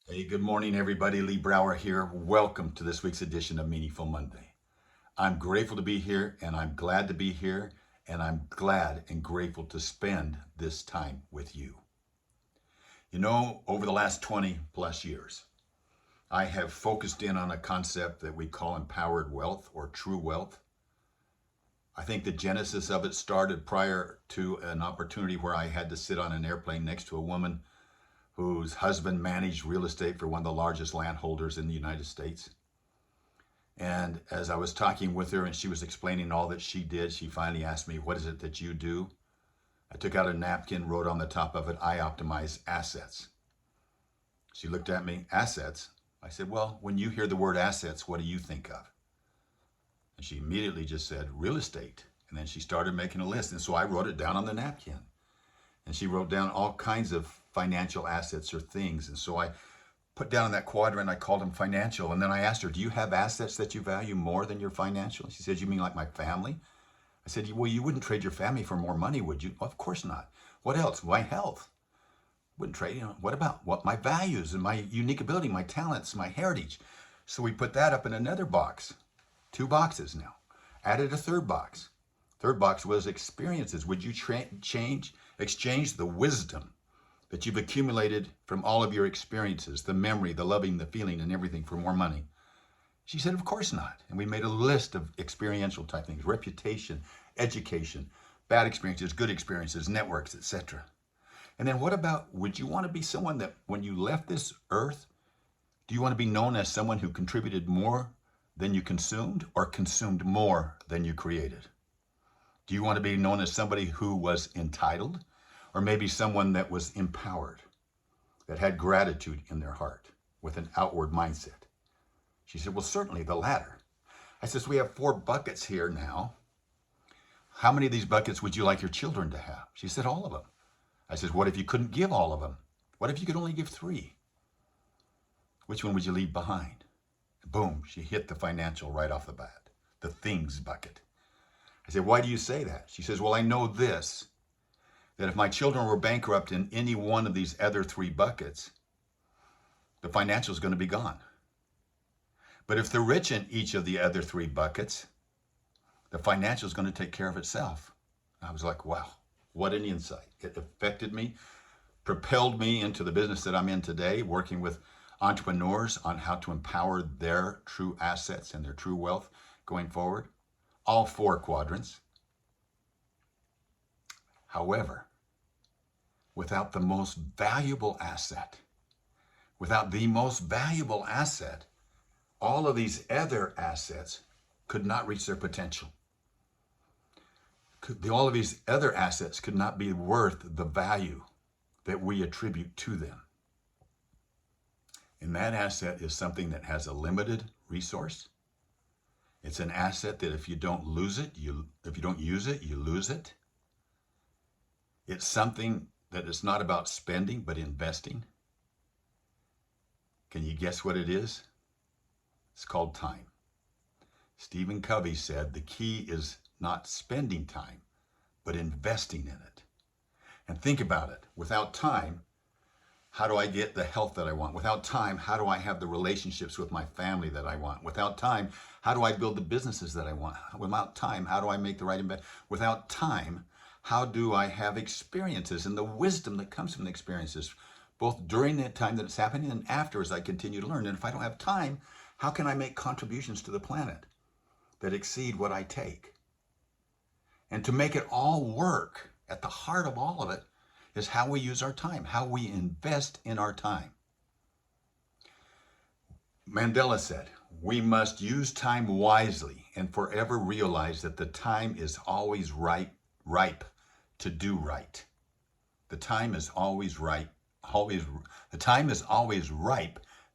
Hey, good morning, everybody. Lee Brower here. Welcome to this week's edition of Meaningful Monday. I'm grateful to be here and I'm glad to be here and I'm glad and grateful to spend this time with you. You know, over the last 20 plus years, I have focused in on a concept that we call empowered wealth or true wealth. I think the genesis of it started prior to an opportunity where I had to sit on an airplane next to a woman whose husband managed real estate for one of the largest landholders in the United States. And as I was talking with her and she was explaining all that she did, she finally asked me, "What is it that you do?" I took out a napkin, wrote on the top of it, "I optimize assets." She looked at me, "Assets?" I said, "Well, when you hear the word assets, what do you think of?" And she immediately just said, "Real estate." And then she started making a list. And so I wrote it down on the napkin. And she wrote down all kinds of financial assets or things. And so I put down in that quadrant, I called them financial. And then I asked her, "Do you have assets that you value more than your financial?" She said, "You mean like my family?" I said, "Well, you wouldn't trade your family for more money, would you?" "Well, of course not." "What else?" "My health." "Wouldn't trade, what about my values and my unique ability, my talents, my heritage?" So we put that up in another box, two boxes now. Added a third box. Third box was experiences. Would you exchange the wisdom that you've accumulated from all of your experiences, the memory, the loving, the feeling, and everything for more money? She said, "Of course not." And we made a list of experiential type things: reputation, education, bad experiences, good experiences, networks, etc. And then what about, would you want to be someone that when you left this earth, do you want to be known as someone who contributed more than you consumed or consumed more than you created? Do you want to be known as somebody who was entitled or maybe someone that was empowered, that had gratitude in their heart with an outward mindset? She said, "Well, certainly the latter." I says, "We have 4 buckets here now. How many of these buckets would you like your children to have?" She said, "All of them." I said, "What if you couldn't give all of them? What if you could only give 3? Which one would you leave behind?" Boom, she hit the financial right off the bat, the things bucket. I said, "Why do you say that?" She says, "Well, I know this, that if my children were bankrupt in any one of these other 3 buckets, the financial is going to be gone. But if they're rich in each of the other 3 buckets, the financial is going to take care of itself." I was like, wow, what an insight. It affected me, propelled me into the business that I'm in today, working with entrepreneurs on how to empower their true assets and their true wealth going forward. All 4 quadrants. However, without the most valuable asset, all of these other assets could not reach their potential. All of these other assets could not be worth the value that we attribute to them. And that asset is something that has a limited resource. It's an asset that if you don't use it, you lose it. It's something that is not about spending, but investing. Can you guess what it is? It's called time. Stephen Covey said the key is not spending time, but investing in it. And think about it. Without time, how do I get the health that I want? Without time, how do I have the relationships with my family that I want? Without time, how do I build the businesses that I want? Without time, how do I make the right investment? Without time, how do I have experiences and the wisdom that comes from the experiences, both during the time that it's happening and after as I continue to learn? And if I don't have time, how can I make contributions to the planet that exceed what I take? And to make it all work, at the heart of all of it, is how we use our time, how we invest in our time. Mandela said, "We must use time wisely and forever realize that the time is always ripe to do right." The time is always ripe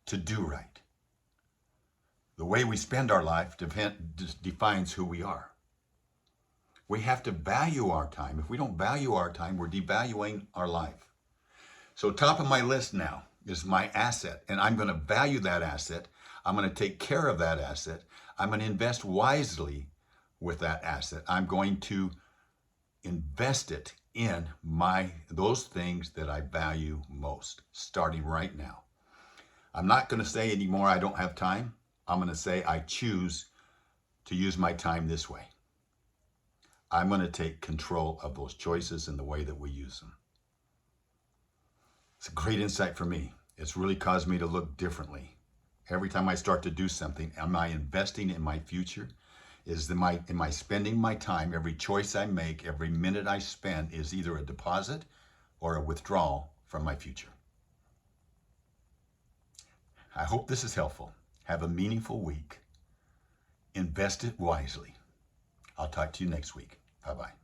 to do right. The way we spend our life defines who we are. We have to value our time. If we don't value our time, we're devaluing our life. So top of my list now is my asset, and I'm going to value that asset. I'm going to take care of that asset. I'm going to invest wisely with that asset. I'm going to invest it in those things that I value most, starting right now. I'm not going to say anymore, I don't have time. I'm going to say, I choose to use my time this way. I'm going to take control of those choices and the way that we use them. It's a great insight for me. It's really caused me to look differently. Every time I start to do something, am I investing in my future? Am I spending my time? Every choice I make, every minute I spend is either a deposit or a withdrawal from my future. I hope this is helpful. Have a meaningful week. Invest it wisely. I'll talk to you next week. Bye-bye.